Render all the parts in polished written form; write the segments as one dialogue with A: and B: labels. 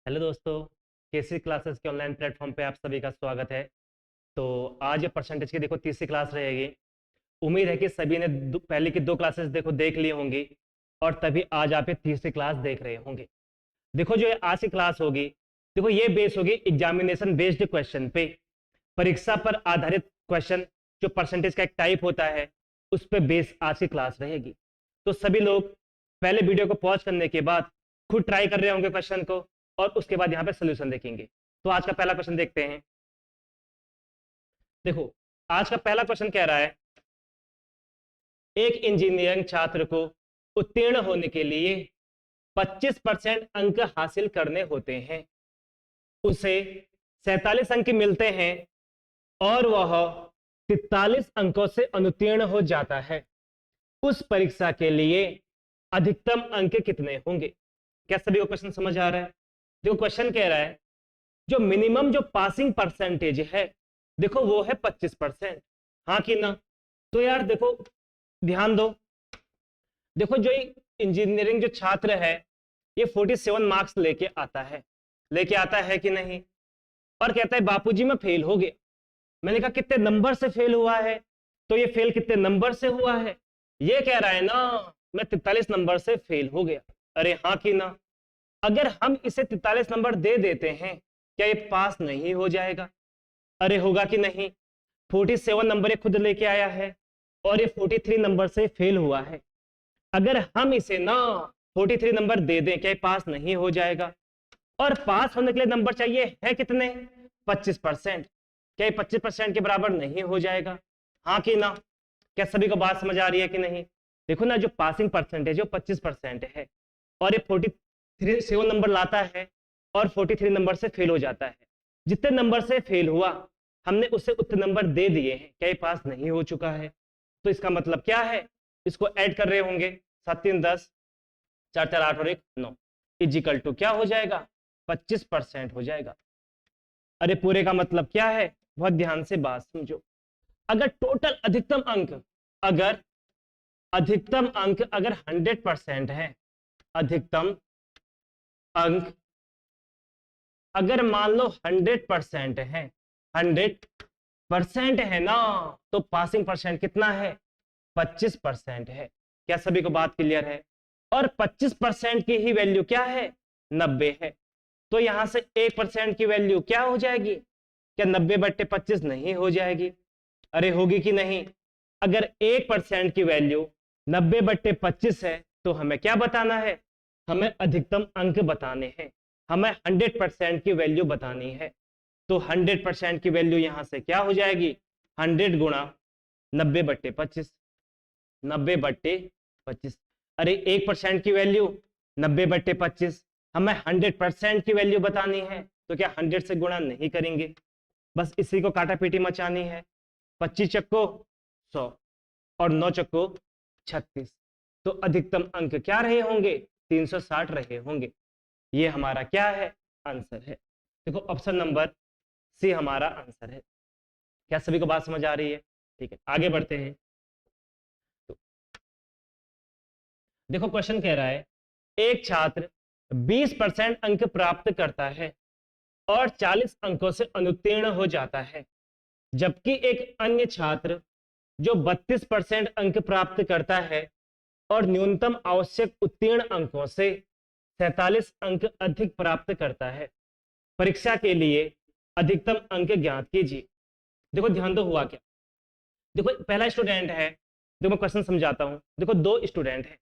A: Hello दोस्तों, केसी classes के online platform पे आप सभी का स्वागत है। तो आज ये परसेंटेज की देखो तीसरी क्लास रहेगी। उम्मीद है कि सभी ने पहले की दो क्लासेस देखो देख ली होंगी और तभी आज आप ये तीसरी क्लास देख रहे होंगे। देखो जो ये आज की क्लास होगी, देखो ये बेस होगी एग्जामिनेशन बेस्ड क्वेश्चन पे, परीक्षा पर आधारित क्वेश्चन। जो परसेंटेज का एक टाइप होता है उस पर बेस आज की क्लास रहेगी। तो सभी लोग पहले वीडियो को पॉज करने के बाद खुद ट्राई कर रहे होंगे क्वेश्चन को और उसके बाद यहाँ पे सोल्यूशन देखेंगे। तो आज का पहला क्वेश्चन देखते हैं। देखो आज का पहला क्वेश्चन कह रहा है, एक इंजीनियरिंग छात्र को उत्तीर्ण होने के लिए 25% अंक हासिल करने होते हैं, उसे 47 अंक मिलते हैं और वह 43 अंकों से अनुत्तीर्ण हो जाता है। उस परीक्षा के लिए अधिकतम अंक कितने होंगे? क्या सभी को क्वेश्चन समझ आ रहा है? देखो क्वेश्चन कह रहा है जो मिनिमम जो पासिंग परसेंटेज है देखो वो है 25%। हाँ कि ना? तो यार देखो ध्यान दो, देखो जो इंजीनियरिंग जो छात्र है ये 47 मार्क्स लेके आता है कि नहीं? और कहता है बापूजी मैं फेल हो गया। मैंने कहा कितने नंबर से फेल हुआ है? तो ये फेल कितने नंबर से हुआ है? ये कह रहा है ना मैं 43 नंबर से फेल हो गया। अरे हाँ कि ना? अगर हम इसे 43 नंबर दे देते हैं क्या ये पास नहीं हो जाएगा? अरे होगा कि नहीं? 47 नंबर ये खुद लेके आया है और ये 43 नंबर से फेल हुआ है। अगर हम इसे ना 43 नंबर दे दें क्या ये पास नहीं हो जाएगा? और पास होने के लिए नंबर चाहिए है कितने? 25%। क्या ये 25% के बराबर नहीं हो जाएगा? हाँ कि ना? क्या सभी को बात समझ आ रही है कि नहीं? देखो ना जो पासिंग परसेंटेज है वो 25% है और ये 47 नंबर लाता है और 43 नंबर से फेल हो जाता है। जितने नंबर से फेल हुआ हमने उसे उतने नंबर दे दिए हैं, क्या ये पास नहीं हो चुका है? तो इसका मतलब क्या है? इसको ऐड कर रहे होंगे, 7 3 10, 4 4 8 और 1 9 इजिकल टू क्या हो जाएगा? 25% हो जाएगा। अरे पूरे का मतलब क्या है? बहुत ध्यान से बात समझो। अगर टोटल अगर अगर 100% है, अधिकतम अंक अगर मान लो 100% है, 100% है ना, तो पासिंग परसेंट कितना है? 25% है। क्या सभी को बात क्लियर है? और 25% की ही वैल्यू क्या है? 90 है। तो यहां से 1% की वैल्यू क्या हो जाएगी? क्या 90/25 नहीं हो जाएगी? अरे होगी कि नहीं? अगर 1% की वैल्यू 90/25 है तो हमें क्या बताना है? हमें अधिकतम अंक बताने हैं, हमें 100% की वैल्यू बतानी है। तो 100% की वैल्यू यहां से क्या हो जाएगी? 100 गुणा 90/25, 90/25। अरे 1% की वैल्यू 90/25, हमें 100% की वैल्यू बतानी है तो क्या 100 से गुणा नहीं करेंगे? बस इसी को काटा पीटी मचानी है। 25 चक्को 100 और 9 चक्को 36। तो अधिकतम अंक क्या रहे होंगे? 360 रहे होंगे। ये हमारा क्या है? आंसर है। देखो ऑप्शन नंबर सी हमारा आंसर है। क्या सभी को बात समझ आ रही है? ठीक है, आगे बढ़ते हैं। तो देखो क्वेश्चन कह रहा है एक छात्र 20% अंक प्राप्त करता है और 40 अंकों से अनुत्तीर्ण हो जाता है, जबकि एक अन्य छात्र जो 32% अंक प्राप्त करता है और न्यूनतम आवश्यक उत्तीर्ण अंकों से 47 अंक अधिक प्राप्त करता है। परीक्षा के लिए अधिकतम अंक ज्ञात कीजिए। देखो ध्यान दो हुआ क्या। देखो पहला स्टूडेंट है, देखो मैं क्वेश्चन समझाता हूं। देखो दो स्टूडेंट है।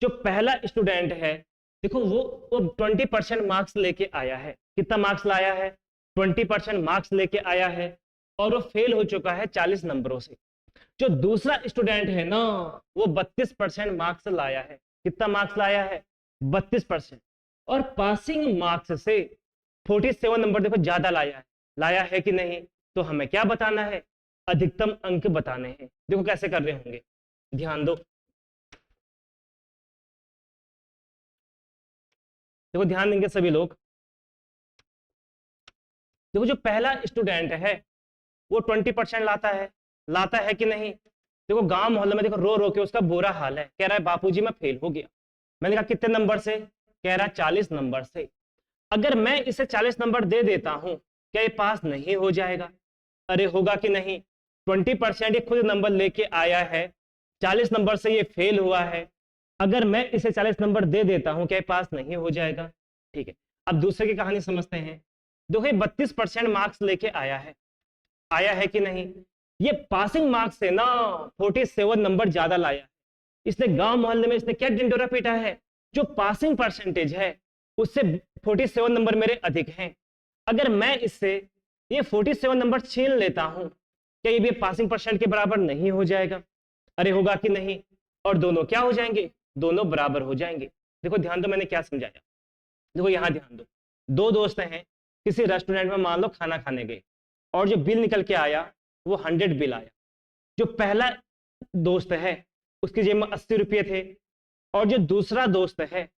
A: जो पहला स्टूडेंट है देखो वो 20% मार्क्स लेके आया है। कितना मार्क्स लाया है? 20% मार्क्स लेके आया है और वो फेल हो चुका है 40 नंबरों से। जो दूसरा स्टूडेंट है ना वो 32% मार्क्स लाया है। कितना मार्क्स लाया है? 32%। और पासिंग मार्क्स से 47 नंबर देखो ज्यादा लाया है कि नहीं? तो हमें क्या बताना है? अधिकतम अंक बताने हैं। देखो कैसे कर रहे होंगे, ध्यान दो। देखो ध्यान देंगे सभी लोग। देखो जो पहला स्टूडेंट है वो 20% लाता है कि नहीं? देखो गांव मोहल्ले में देखो रो रो के उसका बुरा हाल है, कह रहा है बापूजी मैं फेल हो गया। मैंने कहा कितने नंबर से? कह रहा है 40 नंबर से। अगर मैं इसे 40 नंबर दे देता हूं, क्या ये पास नहीं हो जाएगा? अरे होगा कि नहीं? 20% ये खुद नंबर लेके आया है, 40 नंबर से ये फेल हुआ है। अगर मैं इसे 40 नंबर दे देता हूं, क्या ये पास नहीं हो जाएगा? ठीक है, अब दूसरे की कहानी समझते हैं। देखो ये 32% मार्क्स लेके आया है कि नहीं? ये पासिंग मार्क्स से ना 47 नंबर ज्यादा लाया। इसने गांव मोहल्ले में इसने क्या डिंडोरा पीटा है, जो पासिंग परसेंटेज है उससे 47 नंबर मेरे अधिक हैं। अगर मैं इससे ये 47 नंबर छीन लेता हूं, क्या ये भी पासिंग परसेंट के बराबर नहीं हो जाएगा? अरे होगा कि नहीं? और दोनों क्या हो जाएंगे? दोनों बराबर हो जाएंगे। देखो ध्यान दो मैंने क्या समझाया। देखो यहां ध्यान दो, दो दोस्त हैं किसी रेस्टोरेंट में मान लो खाना खाने गए, और जो बिल निकल के आया वो 100 बिल आया। जो पहला दोस्त है उसकी जेब में 80 रुपये थे, और जो दूसरा दोस्त है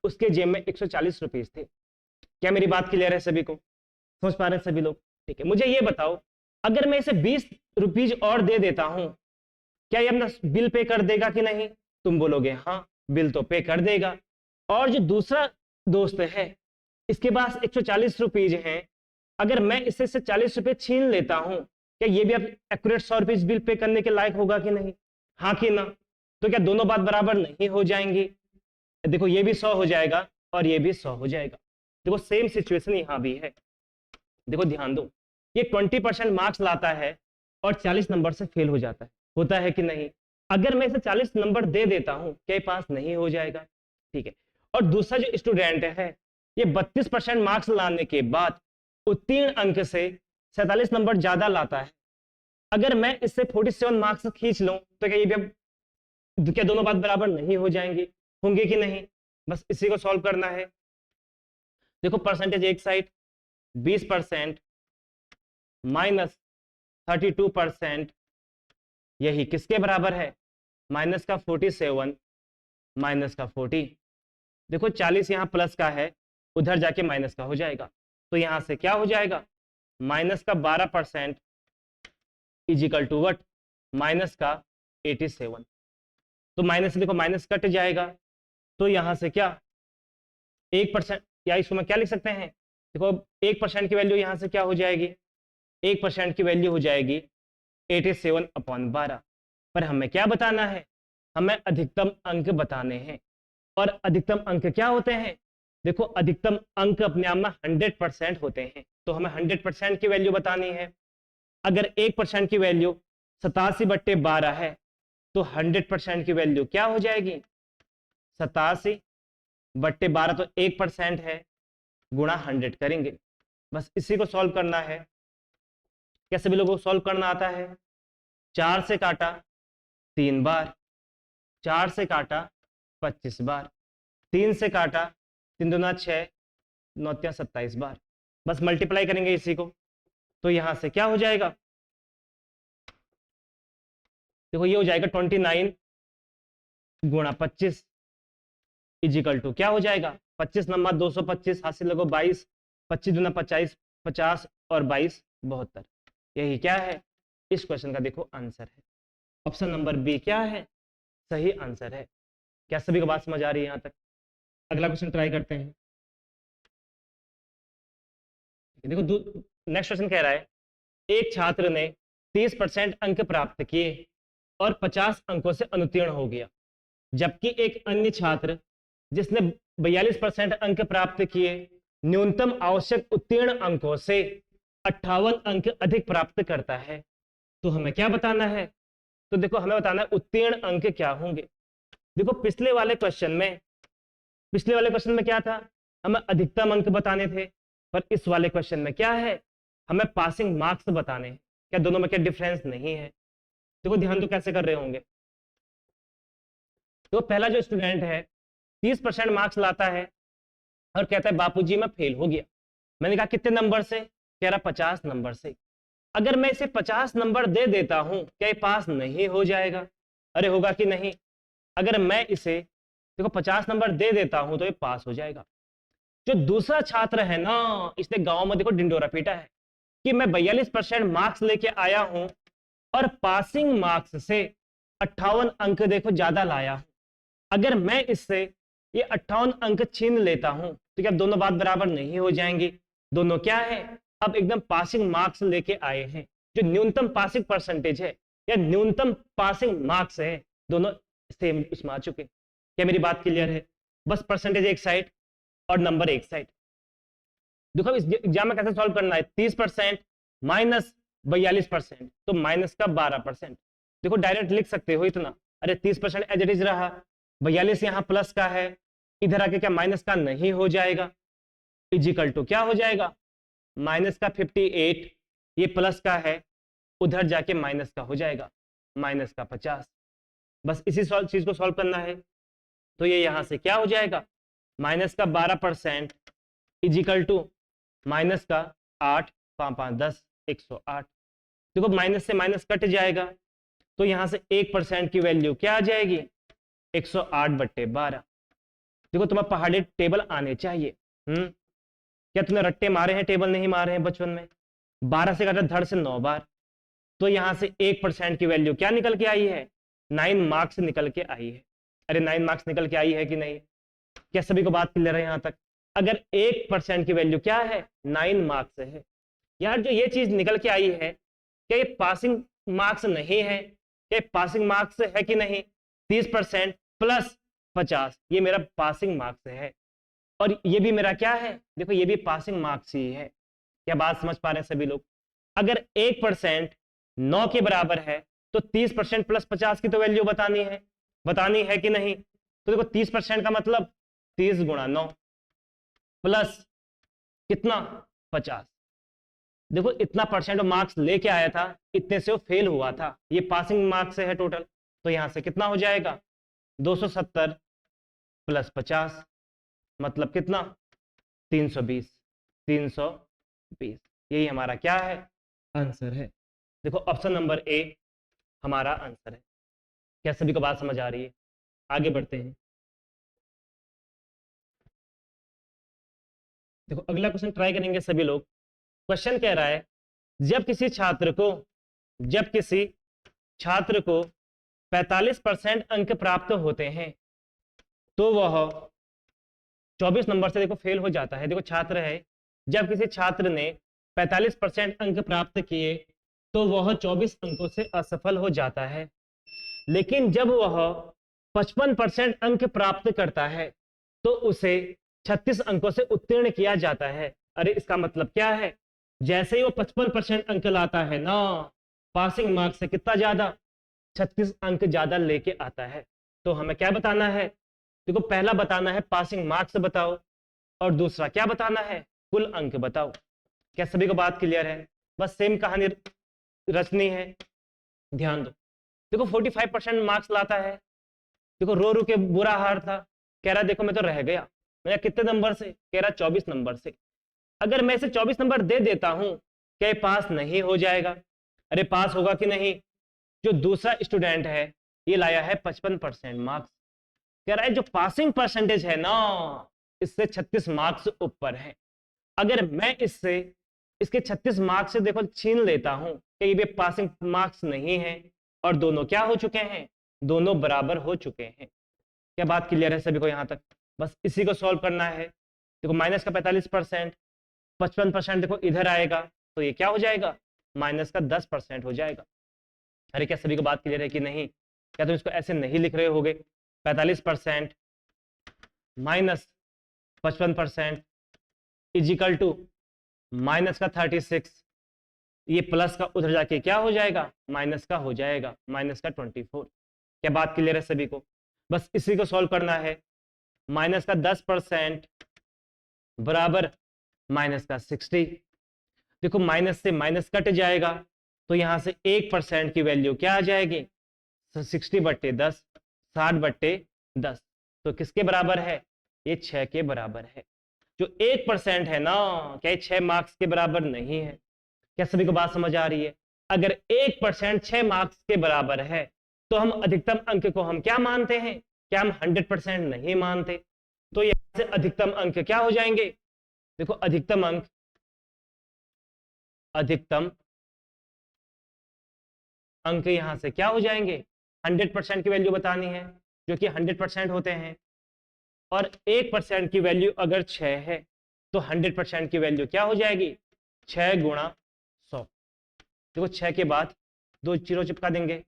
A: उसके जेब में 140 रुपये थे। क्या मेरी बात क्लियर है सभी को? समझ पा रहे हैं सभी लोग? ठीक है, मुझे ये बताओ, अगर मैं इसे 20 रुपीज और दे देता हूं, क्या ये अपना बिल पे कर देगा कि नहीं? तुम बोलोगे हाँ, बिल तो पे कर देगा। और जो दूसरा दोस्त है इसके पास 140 रुपीज हैं, अगर मैं इससे 40 रुपए छीन लेता हूं, क्या ये भी अब एक्यूरेट 100 रुपीज बिल पे करने के लायक होगा कि नहीं? हाँ कि ना? तो क्या दोनों बात बराबर नहीं हो जाएंगी? देखो ये भी 100 हो जाएगा और ये भी 100 हो जाएगा। देखो सेम सिचुएशन यहां भी है। देखो ध्यान दो, ये 20% मार्क्स लाता है और 40 नंबर से फेल हो जाता है, होता है कि नहीं? अगर मैं इसे 40 नंबर दे देता हूं, क्या ये पास नहीं हो जाएगा? ठीक है, और दूसरा जो स्टूडेंट है ये 32% मार्क्स लाने के बाद उत्तीर्ण अंक से 47 नंबर ज्यादा लाता है। अगर मैं इससे 47 मार्क्स खींच लूं, तो क्या ये भी अब क्या दोनों बात बराबर नहीं हो जाएंगी? होंगे कि नहीं? बस इसी को सॉल्व करना है। देखो परसेंटेज एक साइड 20% माइनस 32%, यही किसके बराबर है? माइनस का 47 माइनस का 40। देखो 40 यहां प्लस का है, उधर जाके माइनस का हो जाएगा, तो यहां से क्या हो जाएगा? माइनस का 12% इजिकल टू वट? माइनस का 87। तो माइनस से देखो माइनस कट जाएगा, तो यहां से क्या 1%, या इसको मैं क्या लिख सकते हैं? देखो 1% की वैल्यू यहां से क्या हो जाएगी? 1% की वैल्यू हो जाएगी 87/12। पर हमें क्या बताना है? हमें अधिकतम अंक बताने हैं। और अधिकतम अंक क्या होते हैं? देखो अधिकतम अंक अपने आप में 100% होते हैं, तो हमें 100% की वैल्यू बतानी है। अगर 1% की वैल्यू 87/12 है, तो 100% की वैल्यू क्या हो जाएगी? 87/12, तो 1% है, गुणा 100 करेंगे। बस इसी को सॉल्व करना है। क्या सभी लोगों को सॉल्व करना आता है? 4 से काटा 3 बार, 4 से काटा 25 बार, 3 से काटा 3 दूना 6, 9 तिया 27 बार। बस मल्टीप्लाई करेंगे इसी को, तो यहां से क्या हो जाएगा? देखो ये हो जाएगा 29 गुणा 25 इजिकल टू क्या हो जाएगा? 25 नंबर 225, हासिल लगो 22, 25 दूना 50, 50 और 22 72। यही क्या है? इस क्वेश्चन का देखो आंसर है। ऑप्शन नंबर बी क्या है? सही आंसर है। क्या सभी को बात समझ आ रही है यहां तक? अगला क्वेश्चन ट्राई करते हैं। देखो नेक्स्ट क्वेश्चन कह रहा है, एक छात्र ने 30% अंक प्राप्त किए और 50 अंकों से अनुत्तीर्ण हो गया, जबकि एक अन्य छात्र जिसने 42% अंक प्राप्त किए न्यूनतम आवश्यक उत्तीर्ण अंकों से 58 अंक अधिक प्राप्त करता है। तो हमें क्या बताना है? तो देखो हमें बताना है उत्तीर्ण अंक क्या होंगे। देखो पिछले वाले क्वेश्चन में क्या था? हमें अधिकतम अंक बताने थे, पर इस वाले क्वेश्चन में क्या है? हमें पासिंग मार्क्स बताने हैं। क्या दोनों में क्या डिफरेंस नहीं है? देखो ध्यान तो कैसे कर रहे होंगे। तो पहला जो स्टूडेंट है 30% मार्क्स लाता है और कहता है बापूजी मैं फेल हो गया। मैंने कहा कितने नंबर से? कह रहा 50 नंबर से। अगर मैं इसे 50 नंबर दे देता हूं, क्या ये पास नहीं हो जाएगा? अरे होगा कि नहीं? अगर मैं इसे देखो 50 नंबर दे देता हूं, तो ये पास हो जाएगा। जो दूसरा छात्र है ना, इसने गांव में देखो डिंडोरा पीटा है कि मैं 42% मार्क्स लेके आया हूं और पासिंग मार्क्स से 58 अंक देखो ज्यादा लाया हूं। अगर मैं इससे ये 58 अंक छीन लेता हूं, तो क्या दोनों बात बराबर नहीं हो जाएंगी? दोनों क्या है, अब एकदम पासिंग मार्क्स लेके आए हैं। जो न्यूनतम पासिंग परसेंटेज है या न्यूनतम पासिंग मार्क्स है, दोनों सेम उसमें आ चुके। क्या मेरी बात क्लियर है? बस परसेंटेज एक साइड और नंबर एक साइड। देखो इस एग्जाम में कैसे सॉल्व करना है, 30% माइनस 42%, तो माइनस का 12%। देखो डायरेक्ट लिख सकते हो इतना, अरे 30% एज इट इज रहा, 42 यहाँ प्लस का है, इधर आके क्या माइनस का नहीं हो जाएगा, इजिकल टू क्या हो जाएगा, माइनस का 58, ये प्लस का है, उधर जाके माइनस का हो जाएगा, माइनस का 50। बस इसी चीज को सॉल्व करना है। तो ये यहां से क्या हो जाएगा, माइनस का 12% इजिकल टू माइनस का 8, 5 5 10, 108। देखो माइनस से माइनस कट जाएगा, तो यहां से 1% की वैल्यू क्या आ जाएगी, 108/12। देखो तुम्हें पहाड़ी टेबल आने चाहिए। क्या तुमने रट्टे मारे हैं, टेबल नहीं मारे हैं बचपन में? 12 से काटा धड़ से 9 बार, तो यहां से 1% की वैल्यू क्या निकल के आई है, 9 मार्क्स निकल के आई है। अरे 9 मार्क्स निकल के आई है कि नहीं? क्या सभी को बात क्लियर है यहां तक? अगर 1% की वैल्यू क्या है, 9 मार्क्स है। यार जो ये चीज निकल के आई है, क्या ये पासिंग मार्क्स नहीं है? क्या पासिंग मार्क्स है कि नहीं? 30% प्लस 50, ये मेरा पासिंग मार्क्स है। और ये भी मेरा क्या है, देखो ये भी पासिंग मार्क्स ही है। क्या बात समझ पा रहे हैं सभी लोग? अगर 1% 9 के बराबर है, तो 30% प्लस 50 की तो वैल्यू बतानी है कि नहीं? तो देखो 30% का मतलब 30 गुणा 9 प्लस कितना, 50। देखो इतना परसेंट मार्क्स लेके आया था, इतने से वो फेल हुआ था, ये पासिंग मार्क्स से है टोटल। तो यहां से कितना हो जाएगा, 270 प्लस 50 मतलब कितना, 320। 320 यही हमारा क्या है, आंसर है। देखो ऑप्शन नंबर ए हमारा आंसर है। क्या सभी को बात समझ आ रही है? आगे बढ़ते हैं। देखो अगला क्वेश्चन ट्राई करेंगे सभी लोग। क्वेश्चन कह रहा है, जब किसी छात्र को 45% अंक प्राप्त होते हैं, तो वह 24 नंबर से देखो फेल हो जाता है। देखो छात्र है, जब किसी छात्र ने 45% अंक प्राप्त किए, तो वह 24 अंकों से असफल हो जाता है। लेकिन जब वह 55% अंक प्राप्त करता है, तो उसे 36 अंकों से उत्तीर्ण किया जाता है। अरे इसका मतलब क्या है, जैसे ही वो 55% अंक लाता है ना, पासिंग मार्क्स से कितना ज्यादा, 36 अंक ज्यादा लेके आता है। तो हमें क्या बताना है, देखो पहला बताना है पासिंग मार्क्स बताओ, और दूसरा क्या बताना है, कुल अंक बताओ। क्या सभी को बात क्लियर है? बस सेम कहानी रचनी है, ध्यान दो। देखो 45% मार्क्स लाता है, देखो रो रो के बुरा हार था, कह रहा देखो मैं तो रह गया। मैं कितने नंबर से, कह रहा 24 नंबर से। अगर मैं इसे 24 नंबर दे देता हूं, क्या ये पास नहीं हो जाएगा? अरे पास होगा कि नहीं? जो दूसरा स्टूडेंट है, ये लाया है 55% मार्क्स, कह रहा है जो पासिंग परसेंटेज है ना, इससे 36 मार्क्स ऊपर है। अगर मैं इसके 36 मार्क्स से देखो छीन लेता हूं, कि ये भी पासिंग मार्क्स नहीं है, और दोनों क्या हो चुके हैं, दोनों बराबर हो चुके हैं। क्या बात क्लियर है सभी को यहां तक? बस इसी को सॉल्व करना है। देखो माइनस का 45%, 55% देखो इधर आएगा, तो ये क्या हो जाएगा, माइनस का 10% हो जाएगा। अरे क्या सभी को बात क्लियर है कि नहीं? क्या तुम इसको ऐसे नहीं लिख रहे होगे, 45% माइनस 55% इजिकल टू माइनस का 36, ये प्लस का उधर जाके क्या हो जाएगा, माइनस का हो जाएगा, माइनस का 24। क्या बात क्लियर है सभी को? बस इसी को सॉल्व करना है। माइनस का 10% बराबर माइनस का 60। देखो माइनस से माइनस कट जाएगा, तो यहां से 1% की वैल्यू क्या आ जाएगी, 60/10, 60/10। तो किसके बराबर है, ये 6 के बराबर है। जो 1% है ना, क्या 6 मार्क्स के बराबर नहीं है? क्या सभी को बात समझ आ रही है? अगर 1% 6 मार्क्स के बराबर है, तो हम अधिकतम अंक को हम क्या मानते हैं, क्या हम 100% नहीं मानते? तो यहां से अधिकतम अंक क्या हो जाएंगे, देखो अधिकतम अंक यहां से क्या हो जाएंगे, 100% की वैल्यू बतानी है, जो कि 100% होते हैं। और 1% की वैल्यू अगर 6 है तो 100% की वैल्यू क्या हो जाएगी? 6 गुणा 100। देखो 6 के बाद 2 जीरो चिपका देंगे,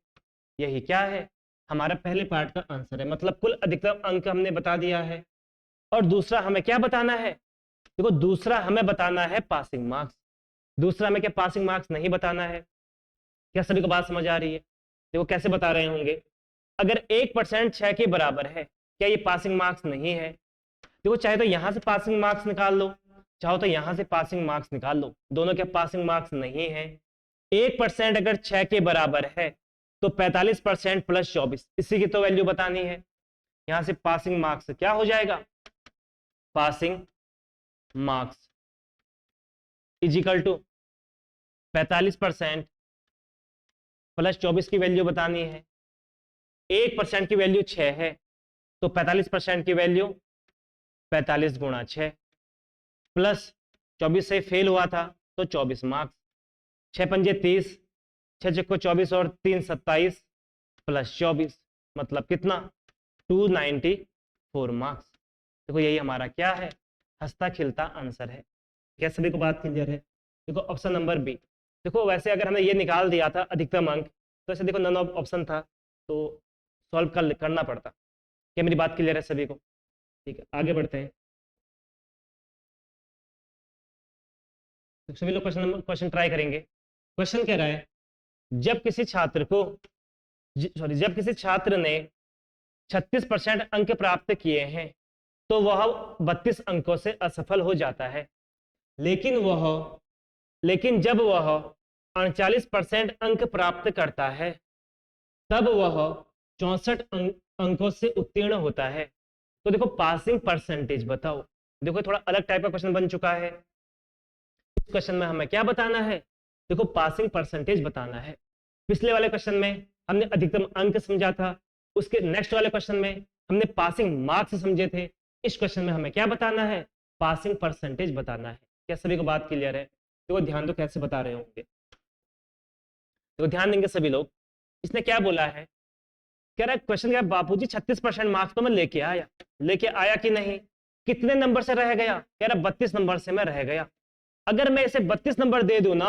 A: यही क्या है? हमारा पहले पार्ट का आंसर है। मतलब कुल अधिकतम अंक हमने बता दिया है। और दूसरा हमें क्या बताना है? देखो दूसरा हमें बताना है पासिंग मार्क्स। दूसरा हमें क्या पासिंग मार्क्स नहीं बताना है? क्या सभी को बात समझ आ रही है? देखो कैसे बता रहे होंगे। अगर 1% 6 के बराबर है, क्या ये पासिंग मार्क्स नहीं है? देखो चाहे तो यहां से पासिंग मार्क्स निकाल लो, चाहो तो यहां से पासिंग मार्क्स निकाल लो, दोनों के पासिंग मार्क्स नहीं है। 1% अगर 6 के बराबर है तो 45% प्लस 24, इसी की तो वैल्यू बतानी है। यहां से पासिंग मार्क्स क्या हो जाएगा? Passing marks equal to 45% plus 24 की वैल्यू बतानी है। 1% की वैल्यू 6 है तो 45% की वैल्यू 45 गुणा 6 प्लस 24 से फेल हुआ था तो 24 मार्क्स। 6 पंजे 30, 6 चक्को 24 और 3 27 प्लस 24, मतलब कितना? 294 मार्क्स। देखो यही हमारा क्या है? हंसता खिलता आंसर है। क्या सभी को बात क्लियर है? देखो ऑप्शन नंबर बी। देखो वैसे अगर हमें ये निकाल दिया था अधिकतम अंक, तो ऐसे देखो नन ऑफ ऑप्शन था तो सॉल्व करना पड़ता। क्या मेरी बात क्लियर है सभी को? ठीक है, आगे बढ़ते हैं। तो सभी लोग क्वेश्चन ट्राई करेंगे। क्वेश्चन कह रहा है जब किसी छात्र को जब किसी छात्र ने 36% अंक प्राप्त किए हैं तो वह 32 अंकों से असफल हो जाता है, लेकिन जब वह 39% अंक प्राप्त करता है तब वह 64 अंकों से उत्तीर्ण होता है। तो देखो पासिंग परसेंटेज बताओ। देखो थोड़ा अलग टाइप का क्वेश्चन बन चुका है। इस क्वेश्चन में हमें क्या बताना है? देखो पासिंग परसेंटेज बताना है। पिछले वाले क्वेश्चन में हमने अधिकतम अंक समझा था, उसके नेक्स्ट वाले क्वेश्चन में हमने पासिंग मार्क्स समझे थे। इस क्वेश्चन में हमें क्या बताना है? पासिंग परसेंटेज बताना है। क्या सभी को बात क्लियर है? देखो ध्यान तो कैसे बता रहे होंगे, तो ध्यान देंगे सभी लोग। इसने क्या बोला है? कह रहा है क्वेश्चन क्या, बापूजी 36% मार्क्स तो मैं लेके आया कि नहीं? कितने नंबर से रह गया? कह रहा 32 नंबर से मैं रह गया। अगर मैं इसे 32 नंबर दे दूं ना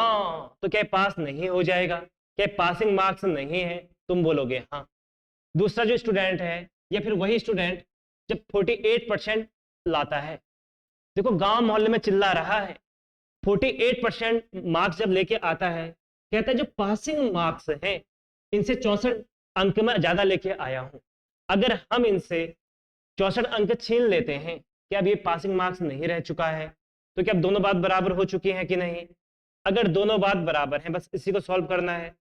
A: तो क्या पास नहीं हो जाएगा? क्या पासिंग मार्क्स नहीं है? तुम बोलोगे हाँ। दूसरा जो स्टूडेंट है या फिर वही स्टूडेंट जब 48% लाता है, देखो गांव मोहल्ले में चिल्ला रहा है, 48% मार्क्स जब लेके आता है, कहता है जो पासिंग मार्क्स हैं इनसे 64 अंक में ज्यादा लेके आया हूं। अगर हम इनसे 64 अंक छीन लेते हैं, क्या अब ये पासिंग मार्क्स नहीं रह चुका है? तो क्या अब दोनों बात बराबर हो चुकी है कि नहीं? अगर दोनों बात बराबर हैं, बस इसी को सॉल्व करना है।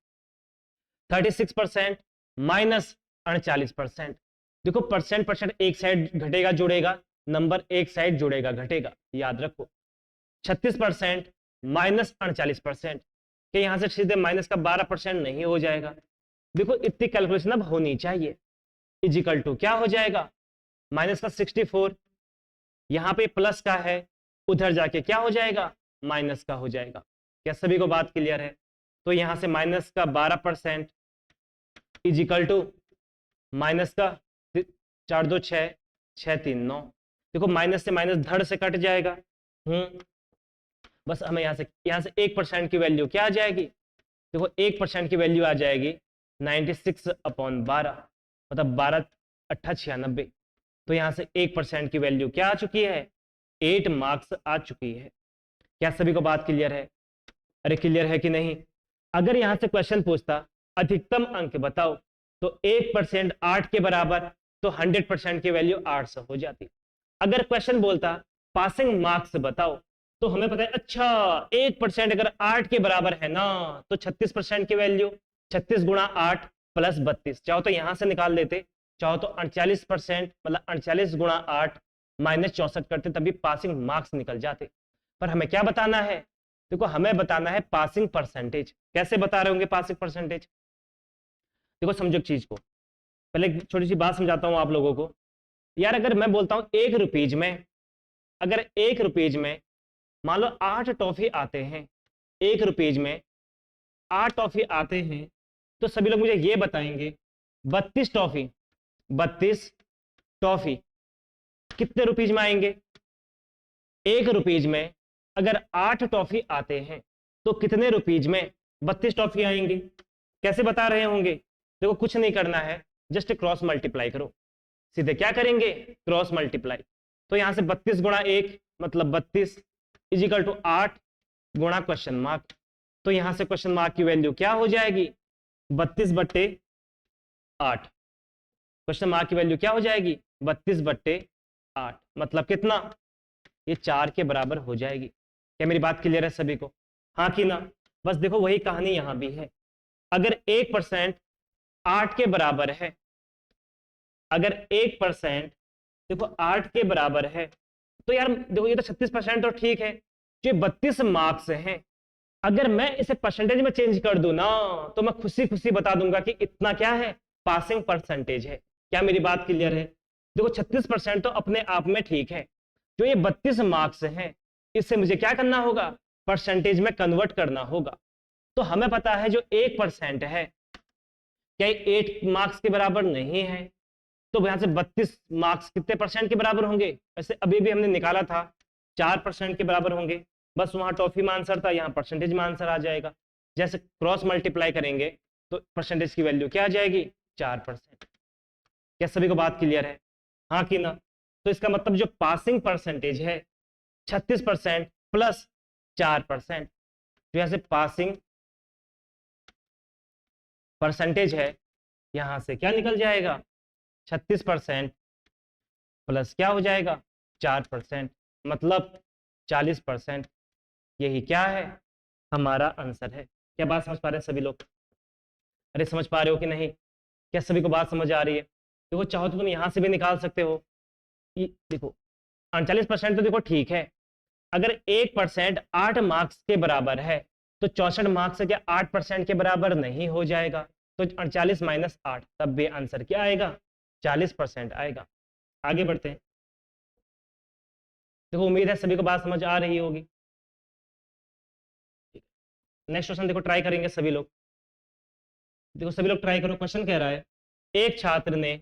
A: 36% माइनस 48%। देखो परसेंट एक साइड घटेगा जुड़ेगा, नंबर एक साइड जुड़ेगा घटेगा, याद रखो। 36% माइनस 48%, क्या यहां से सीधे माइनस का 12% नहीं हो जाएगा? देखो इतनी कैलकुलेशन अब होनी चाहिए। इजिकल टू क्या हो जाएगा? माइनस का 64, यहां पे प्लस का है, उधर जाके क्या हो जाएगा? माइनस का हो जाएगा। क्या सभी को बात क्लियर है? तो यहां से माइनस का 12% इजिकल टू माइनस का 4 2 6 6 3 9। देखो माइनस से माइनस धड़ से कट जाएगा। बस हमें यहां से 1% की वैल्यू क्या आ जाएगी? देखो 1% की वैल्यू आ जाएगी 96/12, मतलब 12 8 96। तो यहां से 1% की वैल्यू क्या आ चुकी है? 8 मार्क्स आ चुकी है। क्या सभी को बात क्लियर है? अरे क्लियर है कि नहीं? अगर यहां से क्वेश्चन पूछता अधिकतम अंक बताओ, तो 1% 8 के बराबर, तो 100% की वैल्यू 800 हो जाती। अगर क्वेश्चन बोलता पासिंग मार्क्स बताओ, तो हमें पता है अच्छा 1% अगर 8 के बराबर है ना, तो 36% की वैल्यू 36 गुणा 8 प्लस 32, चाहो तो यहां से निकाल लेते, चाहो तो 48%, मतलब 48 गुणा 8 माइनस 64 करते, तभी पासिंग मार्क्स निकल जाते। पर हमें क्या बताना है? देखो हमें बताना है पासिंग परसेंटेज। कैसे बता रहे होंगे पासिंग परसेंटेज? देखो समझो चीज को, पहले छोटी सी बात समझाता हूं आप लोगों को। यार अगर मैं बोलता हूं 1 रुपीज में, अगर 1 रुपीज में मान लो 8 टॉफी आते हैं, 1 रुपीज में 8 टॉफी आते हैं, तो सभी लोग मुझे ये बताएंगे 32 टॉफी कितने रुपीज में आएंगे? 1 रुपीज में अगर 8 टॉफी आते हैं तो कितने रुपीज में 32 टॉफी आएंगे? कैसे बता रहे होंगे? देखो कुछ नहीं करना है, जस्ट क्रॉस मल्टीप्लाई करो। सीधे क्या करेंगे? Cross multiply. तो यहां से 32 गुणा 1 मतलब 32 इजिकल टू 8 गुणा क्वेश्चन मार्क। तो यहां से क्वेश्चन मार्क की वैल्यू क्या हो जाएगी? 32/8। क्वेश्चन मार्क की वैल्यू क्या हो जाएगी? 32/8 मतलब कितना? ये 4 के बराबर हो जाएगी। क्या मेरी बात क्लियर है सभी को? हाँ कि ना? बस देखो वही कहानी यहां भी है। अगर 1% 8 के बराबर है, अगर 1% देखो 8 के बराबर है, तो यार देखो ये तो 36% तो ठीक है, जो 32 मार्क्स हैं, अगर मैं इसे परसेंटेज में चेंज कर दूं ना, तो मैं खुशी खुशी बता दूंगा कि इतना क्या है? पासिंग परसेंटेज है। क्या मेरी बात क्लियर है? देखो 36% तो अपने आप में ठीक है, जो ये 32 मार्क्स हैं, इससे मुझे क्या करना होगा? परसेंटेज में कन्वर्ट करना होगा। तो हमें पता है जो 1% है, क्या ये 8 मार्क्स के बराबर नहीं है? तो यहां से 32 मार्क्स कितने परसेंट के बराबर होंगे? ऐसे अभी भी हमने निकाला था 4% के बराबर होंगे। बस वहां टॉफी में आंसर था, यहाँ परसेंटेज में आंसर आ जाएगा। जैसे क्रॉस मल्टीप्लाई करेंगे तो परसेंटेज की वैल्यू क्या आ जाएगी? 4%। क्या सभी को बात क्लियर है? हाँ कि ना? तो इसका मतलब जो पासिंग परसेंटेज है 36% प्लस 4%, जो यहां से पासिंग परसेंटेज है, यहां से क्या निकल जाएगा? 36% प्लस क्या हो जाएगा? 4% मतलब 40%। यही क्या है? हमारा आंसर है। क्या बात समझ पा रहे हैं सभी लोग? अरे समझ पा रहे हो कि नहीं? क्या सभी को बात समझ आ रही है? देखो चाहो तो तुम यहां से भी निकाल सकते हो। देखो 39% तो देखो ठीक है, अगर 1% 8 मार्क्स के बराबर है, तो 64 मार्क्स से क्या 8% के बराबर नहीं हो जाएगा? तो 48 माइनस 8, तब भी आंसर क्या आएगा? 40% आएगा। आगे बढ़ते हैं। देखो उम्मीद है सभी को बात समझ आ रही होगी। नेक्स्ट क्वेश्चन देखो ट्राई करेंगे सभी लोग। देखो सभी लोग ट्राई करो। क्वेश्चन कह रहा है एक छात्र ने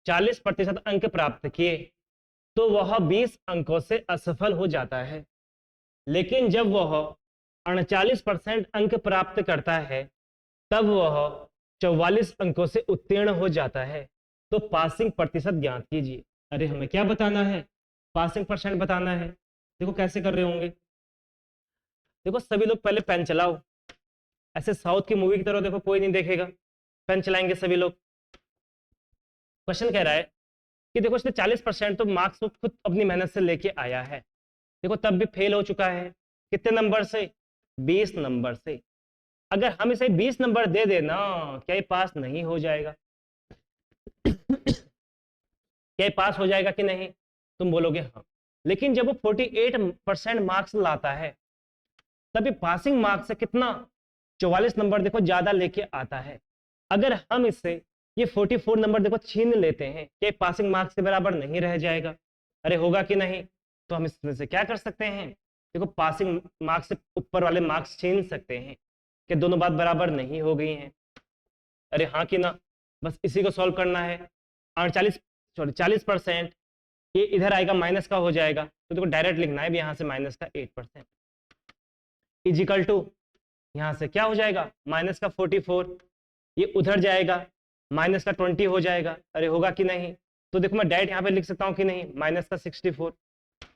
A: 40% अंक प्राप्त किए तो वह 20 अंकों से असफल हो जाता है, लेकिन जब वह 39% अंक प्राप्त करता है तब वह 44 अंकों से उत्तीर्ण हो जाता है। तो पासिंग प्रतिशत ज्ञात कीजिए। अरे हमें क्या बताना है? पासिंग परसेंट बताना है। देखो कैसे कर रहे होंगे। देखो सभी लोग पहले पेन चलाओ। ऐसे साउथ की मूवी की तरह देखो कोई नहीं देखेगा, पेन चलाएंगे सभी लोग। क्वेश्चन कह रहा है कि देखो इसने 40% तो मार्क्स को खुद अपनी मेहनत से लेके आया है, देखो तब भी फेल हो चुका है। कितने नंबर से? 20 नंबर से। अगर हम इसे 20 नंबर दे देना, क्या ये पास नहीं हो जाएगा? क्या ये पास हो जाएगा कि नहीं? तुम बोलोगे हाँ। लेकिन जब वो 48% मार्क्स लाता है, तभी पासिंग मार्क्स से कितना? 44 नंबर देखो ज्यादा लेके आता है। अगर हम इससे ये 44 नंबर देखो छीन लेते हैं, क्या पासिंग मार्क्स के बराबर नहीं रह जाएगा? अरे होगा कि नहीं? तो हम इसमें से क्या कर सकते हैं? देखो पासिंग मार्क्स से ऊपर वाले मार्क्स छीन सकते हैं, कि दोनों बात बराबर नहीं हो गई हैं। अरे हाँ कि ना? बस इसी को सॉल्व करना है। 40% ये इधर आएगा, माइनस का हो जाएगा, तो देखो डायरेक्ट लिखना है यहाँ से माइनस का 8% इजिकल टू यहाँ से क्या हो जाएगा? माइनस का 44, ये उधर जाएगा, माइनस का 20 हो जाएगा। अरे होगा कि नहीं? तो देखो मैं डायरेक्ट यहाँ पे लिख सकता हूँ कि नहीं? माइनस का 64।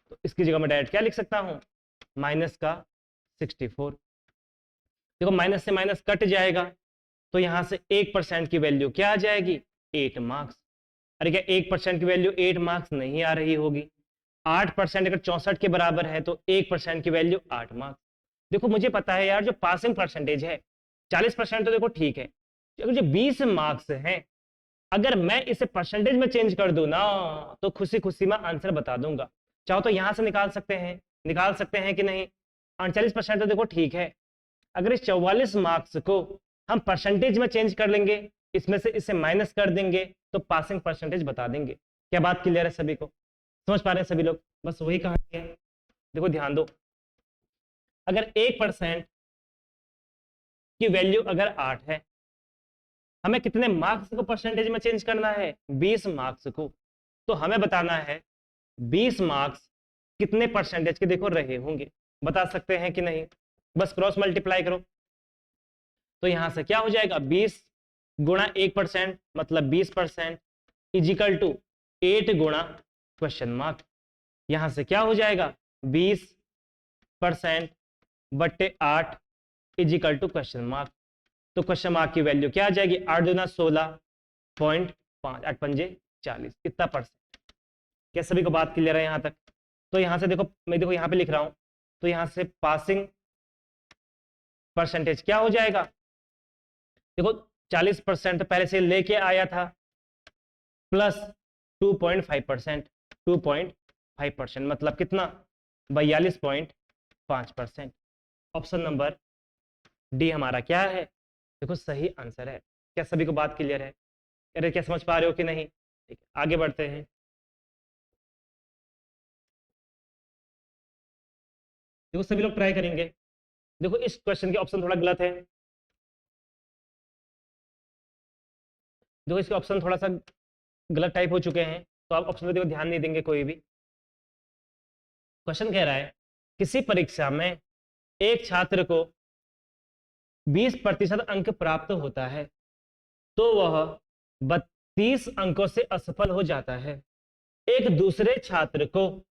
A: तो इसकी जगह मैं डायरेक्ट क्या लिख सकता हूँ? माइनस का 64। देखो माइनस से माइनस कट जाएगा, तो यहाँ से 1% की वैल्यू क्या आ जाएगी? 8 मार्क्स। अरे क्या 1% की वैल्यू 8 मार्क्स नहीं आ रही होगी? 8% अगर 64 के बराबर है तो 1% की वैल्यू 8 मार्क्स। देखो मुझे पता है यार, जो पासिंग परसेंटेज है 40% तो देखो ठीक है, अगर जो 20 मार्क्स हैं, अगर मैं इसे परसेंटेज में चेंज कर दूं ना, तो खुशी खुशी में आंसर बता दूंगा। चाहो तो यहां से निकाल सकते हैं कि नहीं? 48% तो देखो ठीक है, अगर इस 44 मार्क्स को हम परसेंटेज में चेंज कर लेंगे, इसमें से इसे माइनस कर देंगे, तो पासिंग परसेंटेज बता देंगे। क्या बात क्लियर है सभी को? समझ पा रहे हैं सभी लोग? बस वही कहानी है। देखो ध्यान दो, अगर 1% की वैल्यू अगर 8 है, हमें कितने मार्क्स को परसेंटेज में चेंज करना है? 20 मार्क्स को। तो हमें बताना है 20 मार्क्स कितने परसेंटेज के देखो रहे होंगे, बता सकते हैं कि नहीं? बस क्रॉस मल्टीप्लाई करो। तो यहां से क्या हो जाएगा, 20 गुणा 1% मतलब 20% इजिकल टू 8 गुणा क्वेश्चन मार्क। यहां से क्या हो जाएगा, 20% बट्टे 8 इजिकल टू क्वेश्चन मार्क। तो क्वेश्चन मार्क की वैल्यू क्या आ जाएगी, 8 दूना 16.5, 8 पंजे 40, कितना परसेंट? क्या सभी को बात क्लियर है यहां तक? तो यहां से देखो, मैं देखो यहां पे लिख रहा हूं, तो यहां से पासिंग परसेंटेज क्या हो जाएगा, देखो 40% पहले से लेके आया था प्लस 2.5%, 2.5% मतलब कितना, 42.5%। ऑप्शन नंबर डी हमारा क्या है, देखो सही आंसर है। क्या सभी को बात क्लियर है? अरे क्या समझ पा रहे हो कि नहीं? ठीक है, आगे बढ़ते हैं। देखो सभी लोग ट्राई करेंगे। देखो इस क्वेश्चन के ऑप्शन थोड़ा गलत है, देखो इसके ऑप्शन थोड़ा सा गलत टाइप हो चुके हैं, तो आप ऑप्शन पे देखो ध्यान नहीं देंगे कोई भी। क्वेश्चन कह रहा है किसी परीक्षा में एक छात्र को 20% अंक प्राप्त होता है तो वह 32 अंकों से असफल हो जाता है। एक दूसरे छात्र को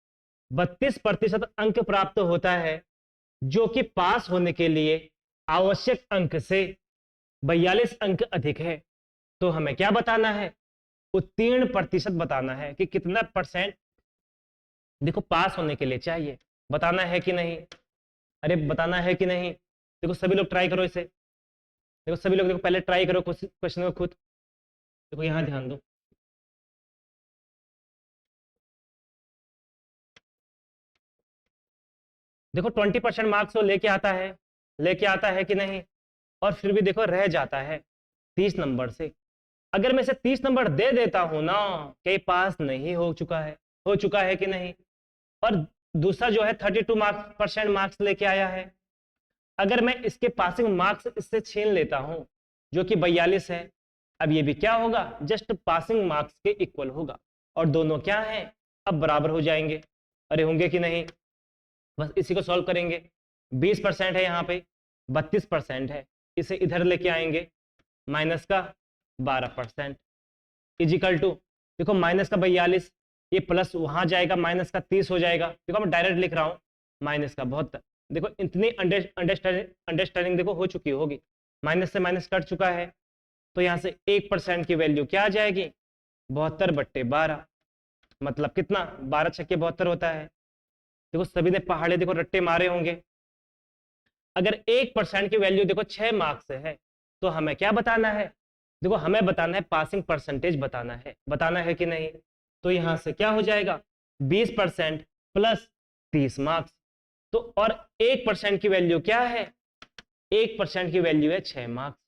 A: 32% अंक प्राप्त होता है जो कि पास होने के लिए आवश्यक अंक से 42 अंक अधिक है। तो हमें क्या बताना है, उत्तीर्ण प्रतिशत बताना है कि कितना परसेंट देखो पास होने के लिए चाहिए, बताना है कि नहीं? अरे बताना है कि नहीं? देखो सभी लोग ट्राई करो इसे, देखो सभी लोग देखो पहले ट्राई करो क्वेश्चन को खुद, देखो यहां ध्यान दो। देखो 20% मार्क्स वो लेके आता है कि नहीं, और फिर भी देखो रह जाता है 30 नंबर से। अगर मैं इसे 30 नंबर दे देता हूं ना कि पास नहीं हो चुका है कि नहीं, और दूसरा जो है 32% मार्क्स लेके आया है, अगर मैं इसके पासिंग मार्क्स इससे छीन लेता हूं जो कि 42 है, अब ये भी क्या होगा, जस्ट पासिंग मार्क्स के इक्वल होगा, और दोनों क्या है, अब बराबर हो जाएंगे। अरे होंगे कि नहीं, बस इसी को सॉल्व करेंगे। 20% है यहाँ पे, 32% है, इसे इधर लेके आएंगे, माइनस का 12% इजिकल टू, देखो माइनस का 42, ये प्लस वहां जाएगा माइनस का 30 हो जाएगा, देखो मैं डायरेक्ट लिख रहा हूँ माइनस का 72। देखो इतनी अंडरस्टैंडिंग देखो हो चुकी होगी, माइनस से माइनस कट चुका है, तो यहाँ से 1% की वैल्यू क्या आ जाएगी, 72/12, मतलब कितना, 12 छक्के 72 होता है। देखो सभी ने पहाड़े देखो रट्टे मारे होंगे। अगर 1% की वैल्यू देखो 6 मार्क्स है, तो हमें क्या बताना है, देखो हमें बताना है पासिंग परसेंटेज बताना है कि नहीं? तो यहां से क्या हो जाएगा, 20% प्लस 30 मार्क्स, तो और 1% की वैल्यू क्या है, 1% की वैल्यू है 6 मार्क्स।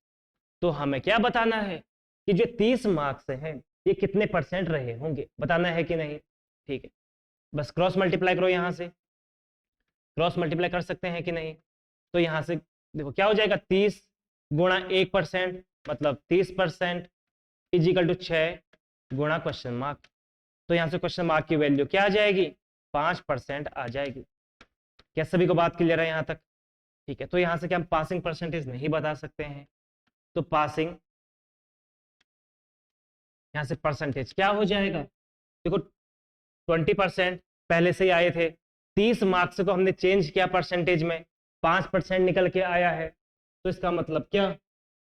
A: तो हमें क्या बताना है कि जो 30 मार्क्स हैं ये कितने परसेंट रहे होंगे, बताना है कि नहीं? ठीक है, बस क्रॉस मल्टीप्लाई करो, यहां से क्रॉस मल्टीप्लाई कर सकते हैं कि नहीं? तो यहां से देखो क्या हो जाएगा, 30 गुणा 1% मतलब 30% इजिकल टू 6 गुणा क्वेश्चन मार्क। तो यहां से क्वेश्चन मार्क की वैल्यू क्या आ जाएगी, 5% आ जाएगी। क्या सभी को बात क्लियर है यहां तक? ठीक है, तो यहां से क्या हम पासिंग परसेंटेज नहीं बता सकते हैं, तो पासिंग यहां से परसेंटेज क्या हो जाएगा, देखो 20% पहले से ही आए थे, 30 मार्क्स को हमने चेंज किया परसेंटेज में, 5% निकल के आया है, तो इसका मतलब क्या,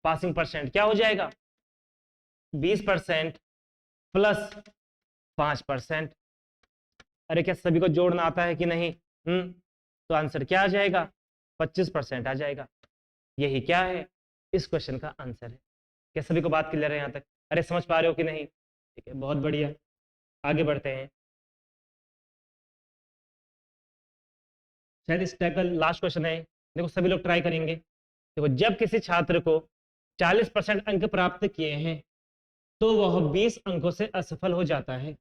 A: पासिंग परसेंट क्या हो जाएगा, 20% प्लस 5%। अरे क्या सभी को जोड़ना आता है कि नहीं? तो आंसर क्या आ जाएगा, 25% आ जाएगा। यही क्या है, इस क्वेश्चन का आंसर है। क्या सभी को बात क्लियर है यहां तक? अरे समझ पा रहे हो कि नहीं? ठीक है, बहुत बढ़िया, आगे बढ़ते हैं। शायद इस टाइप का लास्ट क्वेश्चन है, देखो सभी लोग ट्राई करेंगे। देखो जब किसी छात्र को 40% अंक प्राप्त किए हैं तो वह 20 अंकों से असफल हो जाता है,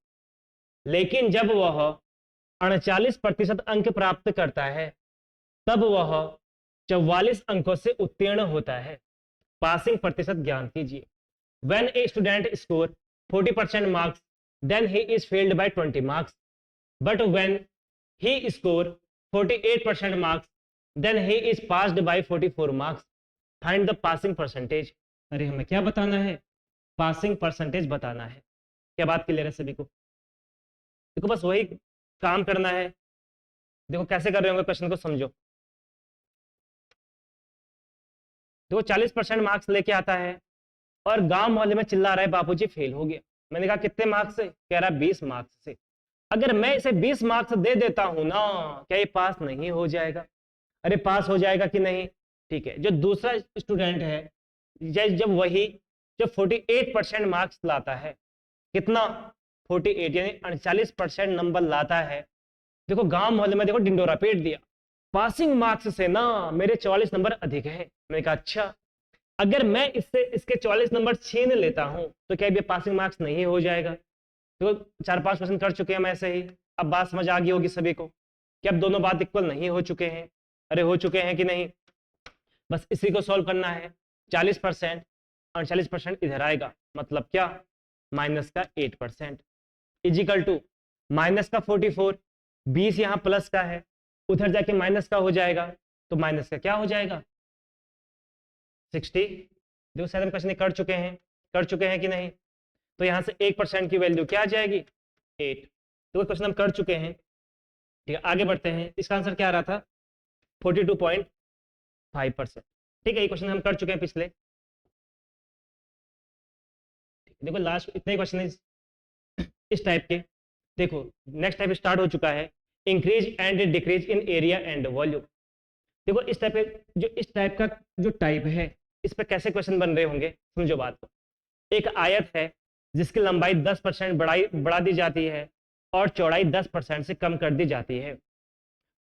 A: लेकिन जब वह 39% अंक प्राप्त करता है तब वह 44 अंकों से उत्तीर्ण होता है। पासिंग प्रतिशत ज्ञान कीजिए। When a student score 40% marks, then he is failed by 20 marks. But when he score 48% marks then he is passed by 44 marks, find the passing percentage. अरे हमें क्या बताना है? पासिंग परसेंटेज बताना है। क्या बात क्लियर है सभी को? देखो बस वही काम करना है। देखो कैसे कर रहे होंगे क्वेश्चन को समझो। देखो 40% मार्क्स लेके आता है और गांव मोहल्ले में चिल्ला रहा है बापूजी फेल हो गया। मैंने कहा कितने मार्क्स से? कह रहा 20 मार्क्स से। अगर मैं इसे 20 मार्क्स दे देता हूं ना, क्या ये पास नहीं हो जाएगा? अरे पास हो जाएगा कि नहीं? ठीक है, जो दूसरा स्टूडेंट है जब वही जो 48% मार्क्स लाता है, कितना? 48 यानी 48% नंबर लाता है। देखो गांव मोहल्ले में देखो डिंडोरा पीट दिया, पासिंग मार्क्स से ना मेरे 44 नंबर अधिक है। मैंने कहा अच्छा, अगर मैं इससे इसके 44 नंबर छीन लेता हूं तो क्या ये पासिंग मार्क्स नहीं हो जाएगा? तो 4-5 क्वेश्चन कर चुके हैं हम ऐसे ही। अब बात समझ आ गई होगी सभी को कि अब दोनों बात इक्वल नहीं हो चुके हैं। अरे हो चुके हैं कि नहीं? बस इसी को सॉल्व करना है। 40% और 40% इधर आएगा, मतलब क्या? माइनस का 8% इजिकल टू माइनस का 44, 20 यहाँ प्लस का है, उधर जाके माइनस का हो जाएगा, तो माइनस का क्या हो जाएगा? 60। देखो शायद हम क्वेश्चन कर चुके हैं कि नहीं? तो यहाँ से 1% की वैल्यू क्या आ जाएगी? 8। तो क्वेश्चन हम कर चुके हैं। ठीक है, आगे बढ़ते हैं। इसका आंसर क्या आ रहा था? 42.5%। ठीक है, ये क्वेश्चन हम कर चुके हैं पिछले। देखो लास्ट इतने क्वेश्चन इस टाइप के। देखो नेक्स्ट टाइप स्टार्ट हो चुका है, increase and decrease in area and volume. देखो इस टाइप का जो टाइप है, इस पर कैसे क्वेश्चन बन रहे होंगे समझो बात को। एक आयत है जिसकी लंबाई 10% बढ़ा दी जाती है और चौड़ाई 10% से कम कर दी जाती है,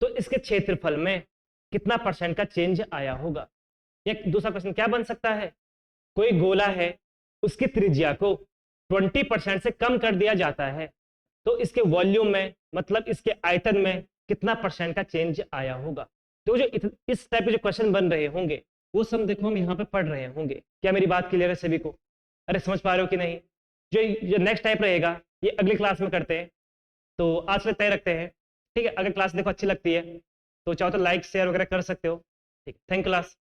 A: तो इसके क्षेत्रफल में कितना परसेंट का चेंज आया होगा? एक दूसरा क्वेश्चन क्या बन सकता है, कोई गोला है, उसकी त्रिज्या को 20% से कम कर दिया जाता है, तो इसके वॉल्यूम में मतलब इसके आयतन में कितना परसेंट का चेंज आया होगा? तो जो इस टाइप के जो क्वेश्चन बन रहे होंगे वो सब देखो हम यहाँ पे पढ़ रहे होंगे। क्या मेरी बात क्लियर है सभी को? अरे समझ पा रहे हो कि नहीं? जो नेक्स्ट टाइप रहेगा ये अगली क्लास में करते हैं। तो आज तक तय रखते हैं। ठीक है, अगर क्लास देखो अच्छी लगती है तो चाहो तो लाइक शेयर वगैरह कर सकते हो। ठीक, थैंक क्लास।